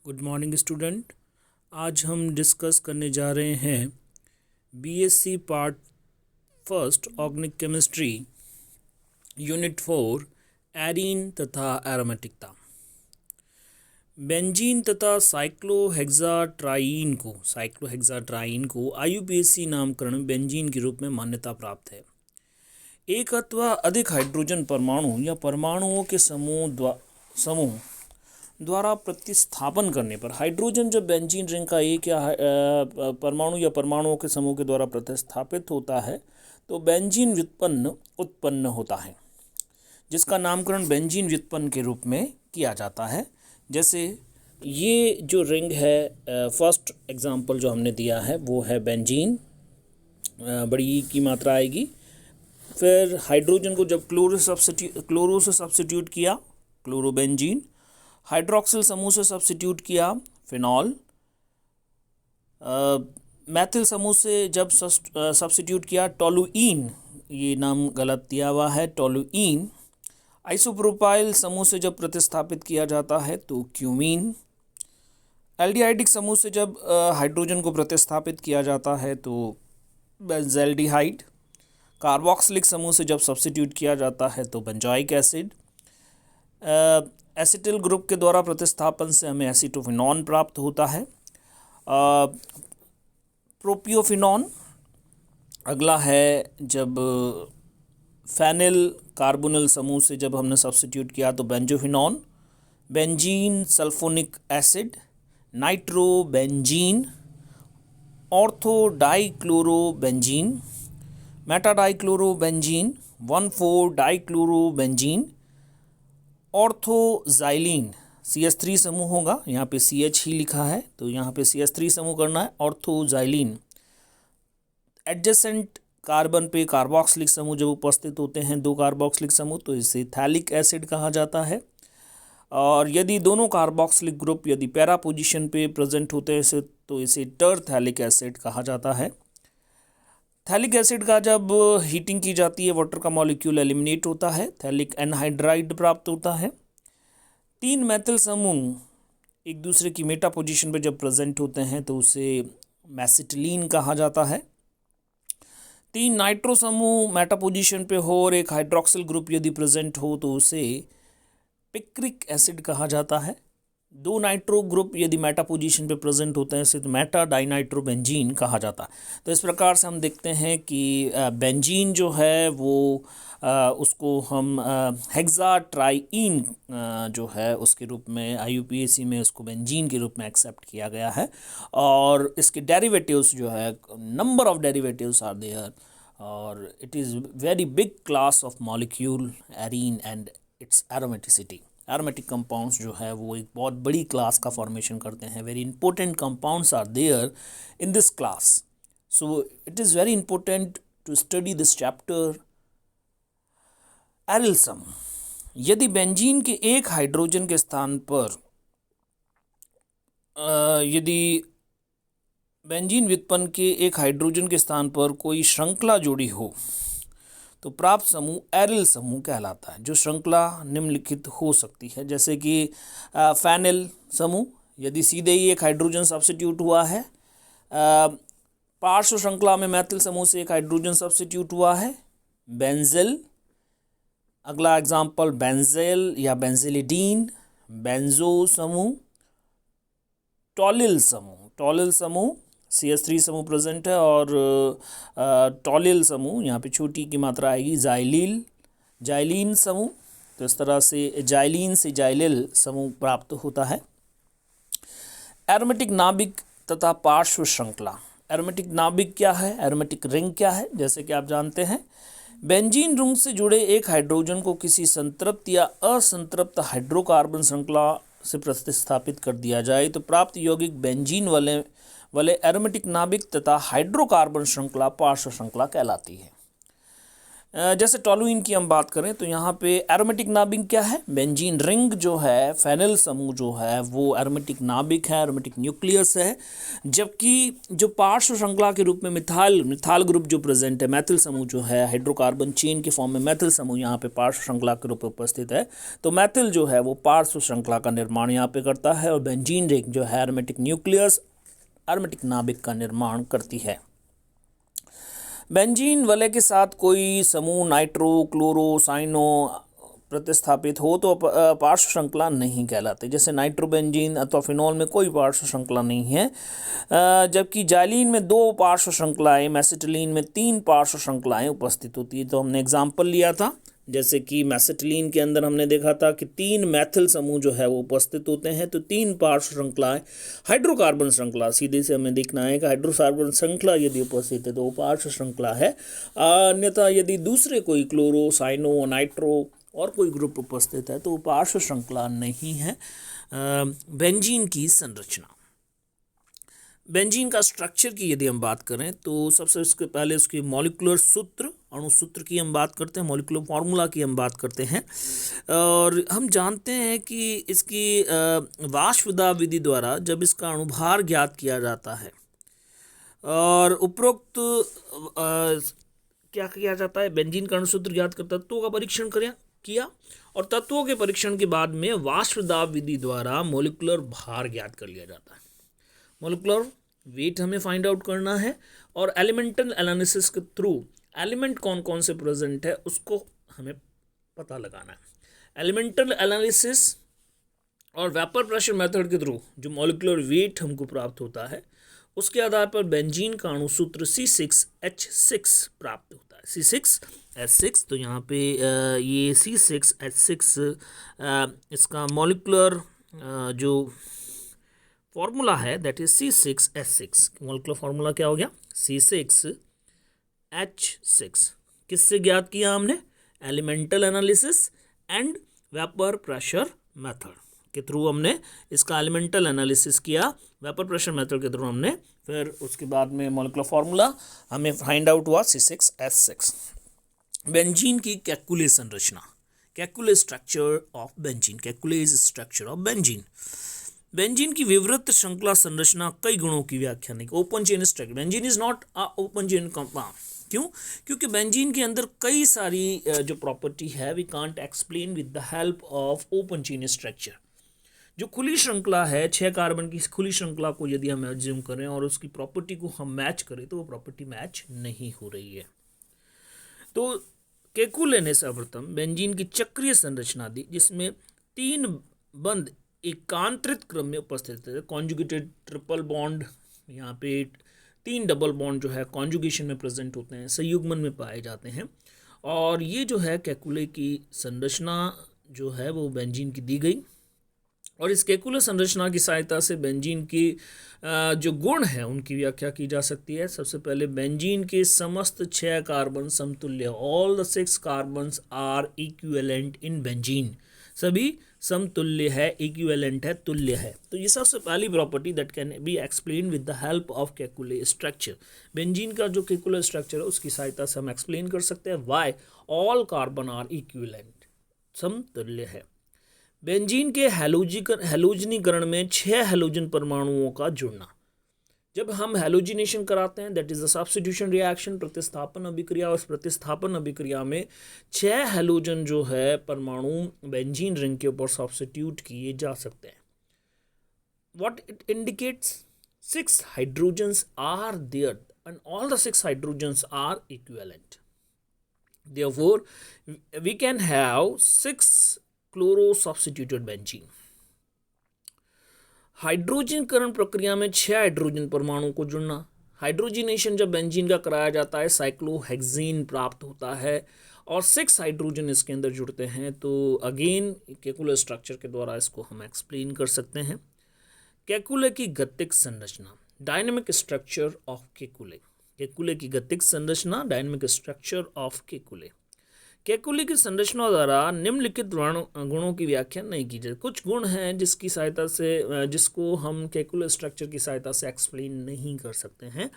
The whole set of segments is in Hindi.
Good morning student. आज हम डिस्कस करने जा रहे हैं BSc part first organic chemistry unit 4 arene तथा एरोमेटिकता। बेंजीन तथा साइक्लोहेक्साट्राईन को आईयूपीएसी नामकरण बेंजीन के रूप में मान्यता प्राप्त है। एक अथवा अधिक हाइड्रोजन परमाणु या परमाणुओं के समूह द्वारा प्रतिस्थापन करने पर हाइड्रोजन जब बेंजीन रिंग का एक या परमाणु या परमाणुओं के समूह के द्वारा प्रतिस्थापित होता है तो बेंजीन व्युत्पन्न उत्पन्न होता है, जिसका नामकरण बेंजीन व्युत्पन्न के रूप में किया जाता है। जैसे ये जो रिंग है, फर्स्ट एग्जांपल जो हमने दिया है वो है बेंजीन, बड़ी की मात्रा आएगी। फिर हाइड्रोजन को जब क्लोरो से सब्स्टिट्यूट किया क्लोरोबेंजीन, हाइड्रोक्सिल समूह से सब्स्टिट्यूट किया फिनॉल, मैथिल समूह से जब सब्स्टिट्यूट किया टोलुईन, ये नाम गलत दिया हुआ है टोलुईन, आइसोप्रोपाइल समूह से जब प्रतिस्थापित किया जाता है तो क्यूमीन, एल्डिहाइडिक समूह से जब हाइड्रोजन को प्रतिस्थापित किया जाता है तो बेंज़ल्डिहाइड, कार्बोक्सिलिक समूह से जब सब्स्टिट्यूट किया जाता है तो बेंजोइक एसिड, एसिटिल ग्रुप के द्वारा प्रतिस्थापन से हमें एसीटोफिनॉन प्राप्त होता है। प्रोपियोफिनॉन अगला है, जब फेनिल कार्बोनिल समूह से जब हमने सब्स्टिट्यूट किया तो benzophenone, benzene sulphonic acid, nitrobenzene, orthodichlorobenzene, metadichlorobenzene, 1,4-डाइक्लोरोबेंजीन, ऑर्थोजाइलिन CH3 समूह होगा, यहाँ पे CH ही लिखा है तो यहाँ पे CH3 समूह करना है, ऑर्थोजाइलिन। एडजेसेंट कार्बन पे कार्बोक्सिलिक समूह जब उपस्थित होते हैं, दो कार्बोक्सिलिक समूह, तो इसे थैलिक एसिड कहा जाता है। और यदि दोनों कार्बोक्सिलिक ग्रुप यदि पैरा पोजीशन पे प्रेजेंट होते हैं तो इसे टरथैलिक एसिड कहा जाता है। थैलिक एसिड का जब हीटिंग की जाती है वाटर का मॉलिक्यूल एलिमिनेट होता है, थैलिक एनहाइड्राइड प्राप्त होता है। 3 मैथिल समूह एक दूसरे की मेटा पोजीशन पर जब प्रेजेंट होते हैं तो उसे मैसिटिलीन कहा जाता है। 3 नाइट्रो समूह मेटा पोजीशन पे हो और एक हाइड्रोक्सिल ग्रुप यदि प्रेजेंट हो तो उसे पिक्रिक एसिड कहा जाता है। 2 नाइट्रो ग्रुप यदि मेटा पोजीशन पे प्रेजेंट होते हैं तो मेटा डाइनाइट्रोबेंजीन कहा जाता है। तो इस प्रकार से हम देखते हैं कि बेंजीन जो है वो उसको हम हेक्साट्राईन जो है उसके रूप में आईयूपीएसी में उसको बेंजीन के रूप में एक्सेप्ट किया गया है। और इसके डेरिवेटिव्स जो है, number of derivatives are there, और it is very big class of molecule arene and its aromaticity. Aromatic compounds जो है वो एक बहुत बड़ी क्लास का फॉर्मेशन करते हैं। Very important compounds are there in this class, so it is very important to study this chapter. Aryl समूह, यदि बेंजीन के एक हाइड्रोजन के स्थान पर यदि बेंजीन व्युत्पन्न के एक हाइड्रोजन के स्थान पर कोई श्रृंखला जोड़ी हो तो प्राप्त समूह एरिल समूह कहलाता है। जो श्रृंखला निम्नलिखित हो सकती है, जैसे कि फेनिल समूह, यदि सीधे ही एक हाइड्रोजन सब्स्टिट्यूट हुआ है, पार्श्व श्रृंखला में मैथिल समूह से एक हाइड्रोजन सब्स्टिट्यूट हुआ है, बेंजेल। अगला एग्जाम्पल बेंजेल या बेंजेलिडीन, बेंजो समूह, टॉलिल समूह CH3 समूह प्रेजेंट है, और टॉलिल समूह यहाँ पे छोटी की मात्रा आएगी, जाइलीन समूह। तो इस तरह से जाइलीन से जाइलिल समूह प्राप्त होता है। एरोमेटिक नाभिक तथा पार्श्व श्रृंखला। एरोमेटिक नाभिक क्या है, एरोमेटिक रिंग क्या है? जैसे कि आप जानते हैं, बेंजीन रिंग से जुड़े एक हाइड्रोजन को किसी संतृप्त या असंतृप्त हाइड्रोकार्बन श्रृंखला से प्रतिस्थापित कर दिया जाए तो प्राप्त यौगिक बेंजीन वाले एरोमेटिक नाभिक तथा हाइड्रोकार्बन श्रृंखला पार्श्व श्रृंखला कहलाती है। जैसे टॉलुइन की हम बात करें तो यहाँ पे एरोमेटिक नाभिक क्या है, बेंजीन रिंग जो है, फेनिल समूह जो है वो एरोमेटिक नाभिक है, एरोमेटिक न्यूक्लियस है। जबकि जो पार्श्व श्रृंखला के रूप में मिथाल ग्रुप जो प्रेजेंट है, मैथिल समूह जो है, हाइड्रोकार्बन चेन के फॉर्म में मैथिल समूह यहाँ पे पार्श्व श्रृंखला के रूप में उपस्थित है। तो मैथिल जो है वो पार्श्व श्रृंखला का निर्माण यहाँ पे करता है, और बेंजीन रिंग जो है एरोमेटिक न्यूक्लियस, एरोमेटिक नाभिक का निर्माण करती है। बेंजीन वलय के साथ कोई समूह नाइट्रो, क्लोरो, साइनो प्रतिस्थापित हो तो पार्श्व श्रृंखला नहीं कहलाते। जैसे नाइट्रोबेंजीन अथवा फिनॉल में कोई पार्श्व श्रृंखला नहीं है, जबकि जाइलीन में 2 पार्श्व श्रृंखलाएं, मैसेटिलीन में 3 पार्श्व श्रृंखलाएं उपस्थित होती है। तो हमने एग्जाम्पल लिया था, जैसे कि मैसेटिलीन के अंदर हमने देखा था कि 3 मैथिल समूह जो है वो उपस्थित होते हैं, तो 3 पार्श्व श्रृंखलाएं। हाइड्रोकार्बन श्रृंखला सीधे से हमें देखना है कि हाइड्रोकार्बन श्रृंखला यदि उपस्थित है तो वो पार्श्व श्रृंखला है। अन्यथा यदि दूसरे कोई क्लोरो, साइनो, नाइट्रो और कोई ग्रुप उपस्थित है तो वो पार्श्व श्रृंखला नहीं है। बेंजीन की संरचना, बेंजीन का स्ट्रक्चर की यदि हम बात करें तो सबसे उसके पहले उसके मॉलिक्यूलर सूत्र, अणु सूत्र की हम बात करते हैं, मॉलिक्यूलर फार्मूला की हम बात करते हैं। और हम जानते हैं कि इसकी वाष्पदाब विधि द्वारा जब इसका अणुभार ज्ञात किया जाता है और उपरोक्त क्या किया जाता है, बेंजीन का अणुसूत्र ज्ञात कर तत्वों का परीक्षण किया, और तत्वों के परीक्षण के बाद में वाष्पदाब विधि द्वारा मोलिकुलर भार ज्ञात कर लिया जाता है। मोलिकुलर वेट हमें फाइंड आउट करना है, और एलिमेंटल एनालिसिस के थ्रू एलिमेंट कौन कौन से प्रेजेंट है उसको हमें पता लगाना है। एलिमेंटल एनालिसिस और वेपर प्रेशर मेथड के थ्रू जो मोलिकुलर वेट हमको प्राप्त होता है, उसके आधार पर बेंजीन का अणुसूत्र C6H6 प्राप्त होता है। C6H6, तो यहाँ पे ये C6H6 इसका मोलिकुलर जो फॉर्मूला है that is C6H6। Molecular formula क्या हो गया, C6H6। किससे ज्ञात किया हमने, elemental analysis and vapour pressure method के थ्रू हमने इसका एलिमेंटल एनालिसिस किया, वेपर प्रेशर मेथड के थ्रू हमने, फिर उसके बाद में मोलिकुलर फार्मूला हमें फाइंड आउट हुआ C6H6। बेंजीन की केकुले संरचना, Kekule structure of benzene, Kekule's structure of benzene. Benzene की विवृत श्रृंखला संरचना कई गुणों की व्याख्या नहीं, open chain structure, benzene is not a open chain compound. क्यों, क्योंकि बेंजीन के अंदर कई सारी जो प्रॉपर्टी है we can't explain with the help of open chain structure. जो खुली श्रृंखला है, 6 कार्बन की खुली श्रृंखला को यदि हम एज्यूम करें और उसकी प्रॉपर्टी को हम मैच करें तो वो प्रॉपर्टी मैच नहीं हो रही है। तो केकुले ने सर्वप्रथम बेंजीन की चक्रीय संरचना दी, जिसमें 3 बंध एकांतरित क्रम में उपस्थित है। कॉन्जुगेटेड ट्रिपल बॉन्ड, यहाँ पे 3 डबल बॉन्ड जो है कॉन्जुगेशन में प्रेजेंट होते हैं, संयुग्मन में पाए जाते हैं। और ये जो है केकुले की संरचना जो है वो बेंजीन की दी गई, और इस केकुले संरचना की सहायता से बेंजीन की जो गुण है उनकी व्याख्या की जा सकती है। सबसे पहले बेंजीन के समस्त 6 कार्बन समतुल्य, all the 6 carbons are equivalent in benzene, सभी समतुल्य है, इक्विवेलेंट है, तुल्य है। तो ये सबसे पहली property that can be explain with the help of Kekule structure. Benzene का जो केकुले स्ट्रक्चर है उसकी सहायता से हम एक्सप्लेन कर सकते हैं why all carbon are equivalent, समतुल्य है। बेंजीन के हैलोजनीकरण में 6 हैलोजन परमाणुओं का जुड़ना। जब हम हैलोजिनेशन कराते हैं that is the substitution reaction, प्रतिस्थापन अभिक्रिया, उस प्रतिस्थापन अभिक्रिया में 6 हैलोजन जो है परमाणु बेंजीन रिंग के ऊपर सब्स्टिट्यूट किए जा सकते हैं। What it indicates, 6 hydrogens are there and all the 6 hydrogens are equivalent, therefore we can have 6 chloro substituted benzene. हाइड्रोजनीकरण प्रक्रिया में 6 हाइड्रोजन परमाणु को जुड़ना। हाइड्रोजनेशन जब बेंजीन का कराया जाता है साइक्लोहेक्सीन प्राप्त होता है और 6 हाइड्रोजन इसके अंदर जुड़ते हैं। तो अगेन केकुले स्ट्रक्चर के द्वारा इसको हम एक्सप्लेन कर सकते हैं। केकुले की गतिक संरचना, dynamic structure of Kekule, Kekule की गतिक संरचना, dynamic structure of Kekule. Kekule की संरचना द्वारा निम्नलिखित गुणों की व्याख्या नहीं की जाए। कुछ गुण हैं जिसकी सहायता से जिसको हम केकुलर स्ट्रक्चर की सहायता से एक्सप्लेन नहीं कर सकते हैं।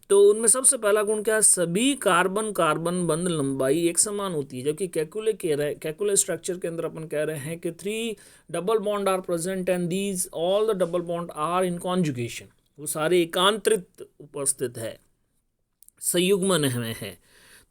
तो उनमें सबसे पहला गुण क्या है? सभी कार्बन कार्बन बंध लंबाई एक समान होती है। जबकि केकुलर स्ट्रक्चर के अंदर अपन कह रहे हैं कि 3 double bond are present and these all the double bond are in conjugation. वो सारे एकांतरित उपस्थित है, संयुग्मन में है।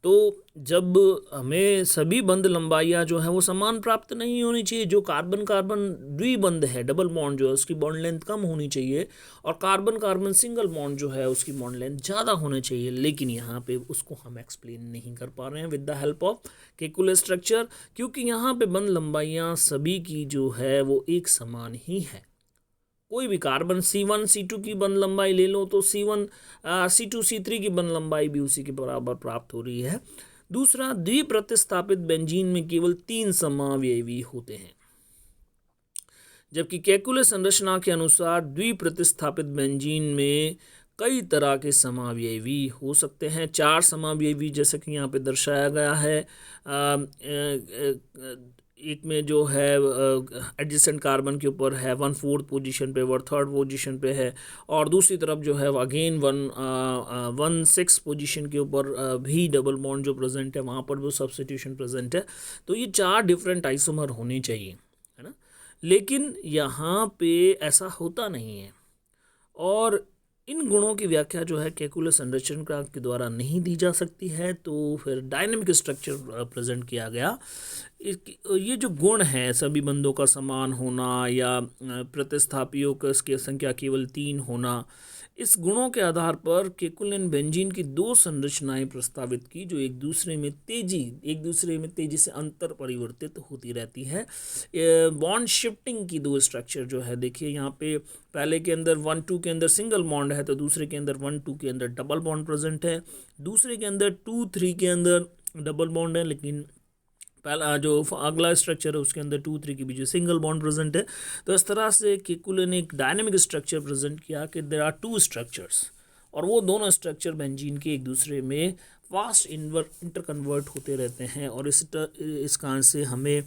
तो जब हमें सभी बंध लंबाइयाँ जो है वो समान प्राप्त नहीं होनी चाहिए। जो कार्बन कार्बन द्विबंध है, डबल बॉन्ड जो है उसकी बॉन्ड लेंथ कम होनी चाहिए, और कार्बन कार्बन सिंगल बॉन्ड जो है उसकी बॉन्ड लेंथ ज़्यादा होनी चाहिए। लेकिन यहाँ पे उसको हम एक्सप्लेन नहीं कर पा रहे हैं with the help of Kekule structure, क्योंकि यहाँ पे बंध लंबाइयाँ सभी की जो है वो एक समान ही है। कोई भी कार्बन C1 C2 की बंध लंबाई ले लो तो C1 C2 C3 की बंध लंबाई भी उसी के बराबर प्राप्त हो रही है। दूसरा, द्विप्रतिस्थापित बेंजीन में केवल 3 समावयवी होते हैं, जबकि केकुलर संरचना के अनुसार द्विप्रतिस्थापित बेंजीन में कई तरह के समावयवी हो सकते हैं। 4 समावयवी जैसे कि यहाँ पे दर्शाया गया है। एक में जो है एडजेसेंट कार्बन के ऊपर है 1/4 पोजीशन पे, 1/3 पोजीशन पे है, और दूसरी तरफ जो है अगेन 1/6 पोजीशन के ऊपर भी डबल बॉन्ड जो प्रेजेंट है, वहाँ पर भी सब्स्टिट्यूशन प्रेजेंट है। तो ये 4 डिफरेंट आइसोमर होने चाहिए, है ना। लेकिन यहाँ पे ऐसा होता नहीं है, और इन गुणों की व्याख्या जो है केकुलर संरचना के द्वारा नहीं दी जा सकती है। तो फिर डायनेमिक स्ट्रक्चर प्रेजेंट किया गया। ये जो गुण हैं, सभी बंधों का समान होना या प्रतिस्थापियों की संख्या केवल 3 होना, इस गुणों के आधार पर केकुलन बेंजीन की 2 संरचनाएं प्रस्तावित की जो एक दूसरे में तेजी से अंतर परिवर्तित होती रहती है। बॉन्ड शिफ्टिंग की 2 स्ट्रक्चर जो है, देखिए यहाँ पे पहले के अंदर 1-2 के अंदर सिंगल बॉन्ड है, तो दूसरे के अंदर 1-2 के अंदर डबल बॉन्ड प्रेजेंट है। दूसरे के अंदर 2-3 के अंदर डबल बॉन्ड है, लेकिन पहला जो अगला स्ट्रक्चर है उसके अंदर 2-3 के बीच सिंगल बॉन्ड प्रेजेंट है। तो इस तरह से केकुले ने एक डायनेमिक स्ट्रक्चर प्रेजेंट किया कि देयर आर 2 स्ट्रक्चर्स, और वो दोनों स्ट्रक्चर बेंजीन के एक दूसरे में फास्ट इंटरकन्वर्ट होते रहते हैं। और इस कारण से हमें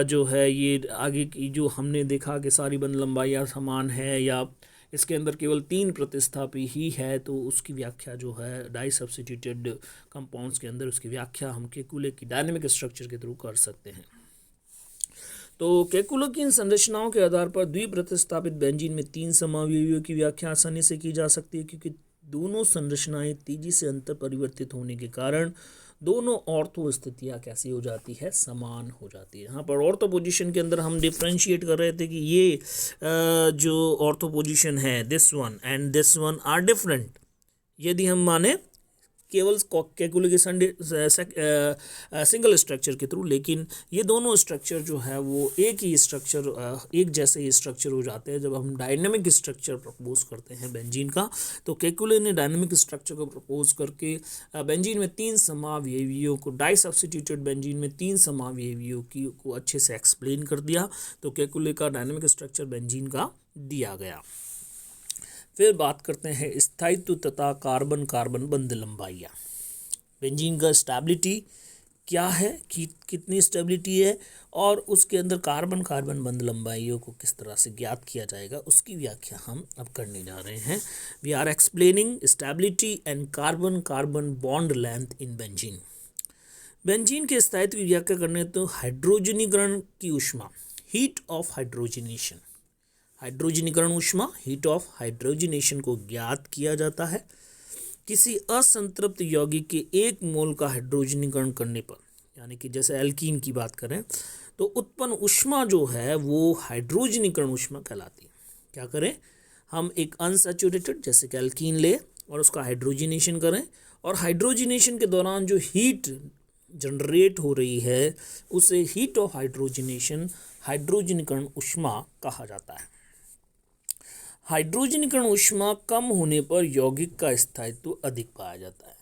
जो है ये आगे की जो हमने देखा कि सारी बंध लंबाइयाँ समान है या इसके अंदर केवल 3 प्रतिस्थापी ही है, तो उसकी व्याख्या जो है डाई सब्स्टिट्यूटेड कंपाउंड्स के अंदर उसकी व्याख्या हम केकुले की डायनेमिक स्ट्रक्चर के थ्रू कर सकते हैं। तो केकुले की इन संरचनाओं के आधार पर द्विप्रतिस्थापित बेंजीन में 3 समावयवियों की व्याख्या आसानी से की जा सकती है, क्योंकि दोनों संरचनाएं तेजी से अंतर परिवर्तित होने के कारण दोनों ऑर्थो स्थितियाँ कैसी हो जाती है, समान हो जाती है। यहाँ पर ऑर्थो पोजीशन के अंदर हम डिफ्रेंशिएट कर रहे थे कि ये जो ऑर्थो पोजीशन है, this one and this one are different, यदि हम माने केवल केकुले के सिंगल स्ट्रक्चर के थ्रू। लेकिन ये दोनों स्ट्रक्चर जो है वो एक जैसे ही स्ट्रक्चर हो जाते हैं जब हम डायनेमिक स्ट्रक्चर प्रपोज करते हैं बेंजीन का। तो केकुले ने डायनेमिक स्ट्रक्चर को प्रपोज करके बेंजीन में 3 समावयवियों को, डाई सब्स्टिट्यूटेड बेंजीन में 3 समावयवियों को अच्छे से एक्सप्लेन कर दिया। तो केकुले का डायनेमिक स्ट्रक्चर बेंजीन का दिया गया। फिर बात करते हैं स्थायित्व तथा कार्बन कार्बन बंध लंबाइयाँ। बेंजीन का स्टेबिलिटी क्या है, कितनी स्टेबिलिटी है, और उसके अंदर कार्बन कार्बन बंध लंबाइयों को किस तरह से ज्ञात किया जाएगा, उसकी व्याख्या हम अब करने जा रहे हैं। We are explaining stability and carbon carbon bond length in benzene. Benzene के स्थायित्व की व्याख्या करने तो हाइड्रोजनीकरण की ऊष्मा, हीट ऑफ हाइड्रोजनेशन, हाइड्रोजनीकरण ऊष्मा, हीट ऑफ हाइड्रोजनेशन को ज्ञात किया जाता है। किसी असंतृप्त यौगिक के 1 मोल का हाइड्रोजनीकरण करने पर, यानी कि जैसे एल्कीन की बात करें तो उत्पन्न ऊष्मा जो है वो हाइड्रोजनीकरण ऊष्मा कहलाती है। क्या करें, हम एक अनसैचुरेटेड जैसे कि एल्कीन ले और उसका हाइड्रोजनेशन करें, और हाइड्रोजनेशन के दौरान जो हीट जनरेट हो रही है उसे हीट ऑफ हाइड्रोजनेशन, हाइड्रोजनीकरण ऊष्मा कहा जाता है। हाइड्रोजनीकरण ऊष्मा कम होने पर यौगिक का स्थायित्व अधिक पाया जाता है।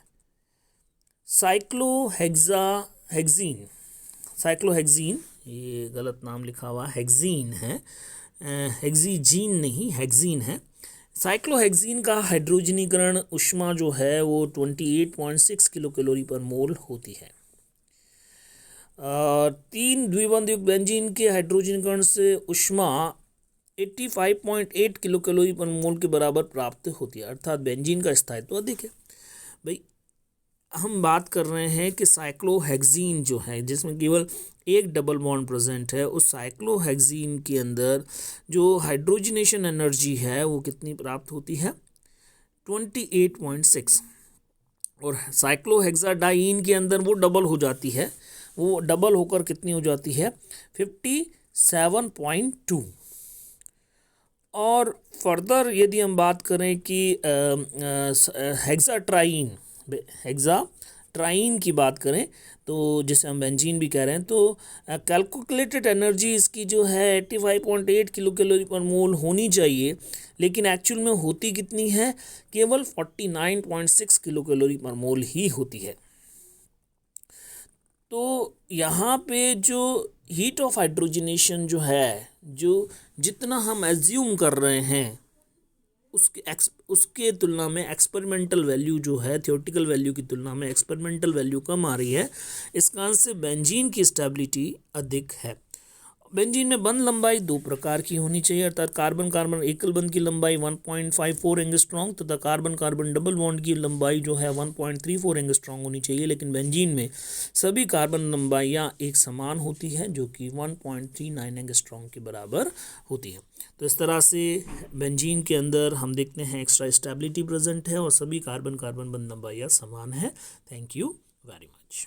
साइक्लोहेक्सीन, ये गलत नाम लिखा हुआ, हेक्सीन है, हेक्सीजीन नहीं, हेक्सीन है। साइक्लोहेक्सीन का हाइड्रोजनीकरण ऊष्मा जो है वो 28.6 किलो कैलोरी पर मोल होती है। तीन द्विबंध युक्त बेंजीन के हाइड्रोजनीकरण से ऊष्मा 85.8 किलो कैलोरी पर मोल के बराबर प्राप्त होती है, अर्थात बेंजीन का स्थायित्व अधिक है। भाई हम बात कर रहे हैं कि साइक्लोहेक्सीन जो है, जिसमें केवल एक डबल बॉन्ड प्रेजेंट है, उस साइक्लोहेक्सीन के अंदर जो हाइड्रोजनेशन एनर्जी है वो कितनी प्राप्त होती है, 28.6। और साइक्लोहेक्साडाइन के अंदर वो डबल हो जाती है, वो डबल होकर कितनी हो जाती है, 57.2। और फर्दर यदि हम बात करें कि हेक्साट्राइन की बात करें, तो जिसे हम बेंजीन भी कह रहे हैं, तो कैलकुलेटेड एनर्जी इसकी जो है 85.8 किलो कैलोरी पर मोल होनी चाहिए, लेकिन एक्चुअल में होती कितनी है, केवल 49.6 किलो कैलोरी पर मोल ही होती है। तो यहाँ पे जो हीट ऑफ हाइड्रोजनेशन जो है, जो जितना हम एज्यूम कर रहे हैं उसके तुलना में एक्सपेरिमेंटल वैल्यू जो है, थियोरेटिकल वैल्यू की तुलना में एक्सपेरिमेंटल वैल्यू कम आ रही है। इस कारण से बेंजीन की स्टेबिलिटी अधिक है। बेंजीन में बंध लंबाई दो प्रकार की होनी चाहिए, अर्थात कार्बन कार्बन एकल बंध की लंबाई 1.54 एंगस्ट्रॉन्ग तथा कार्बन कार्बन डबल बॉन्ड की लंबाई जो है 1.34 एंगस्ट्रॉन्ग होनी चाहिए। लेकिन बेंजीन में सभी कार्बन लंबाइयाँ एक समान होती हैं, जो कि 1.39 एंगस्ट्रॉन्ग के बराबर होती है। तो इस तरह से बेंजीन के अंदर हम देखते हैं एक्स्ट्रा स्टेबिलिटी प्रेजेंट है और सभी कार्बन कार्बन बंध लंबाइयाँ समान है। Thank you very much.